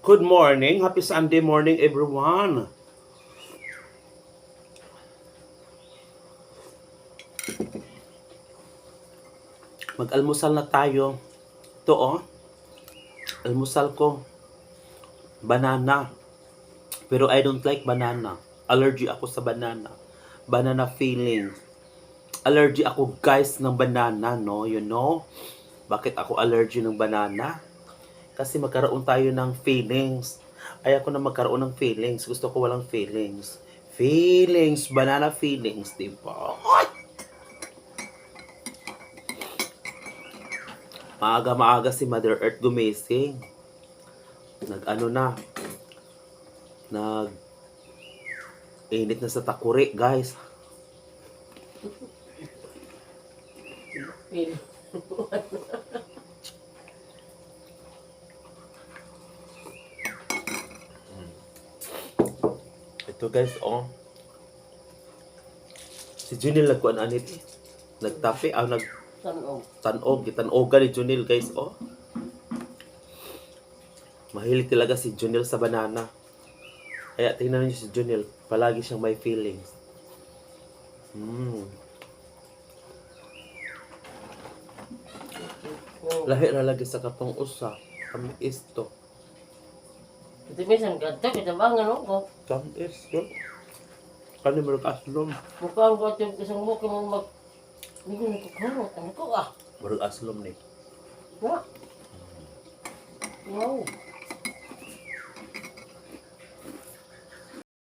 Good morning. Happy Sunday morning, everyone. Mag-almusal na tayo. Ito oh, almusal ko. Banana. Pero I don't like banana. Allergy ako sa banana. Banana feeling. Allergy ako guys ng banana, no? You know? Bakit ako allergy ng banana? Kasi magkaroon tayo ng feelings. Ayoko na magkaroon ng feelings. Gusto ko walang feelings. Feelings. Banana feelings, diba? Maaga-maaga si Mother Earth gumising. Nag-ano na. Init na sa takuri, guys. Ito guys, oh. Si Junil nagkuhan anit. Nagtapi, tanog. Tanogan ni Junil, guys, oh. Mahilig talaga si Junil sa banana. Kaya tingnan niyo si Junil, palagi siyang may feelings. Lahi na lagi sa katong usa. Kami isto. Ito minsan ganda, kita bangan ako. Kami isto. Kani mo aslom. Mukhang ko ito isang mukha mo mag... Hindi ko nagkakamot. Ano ko ah? Murag aslom ni. Wow.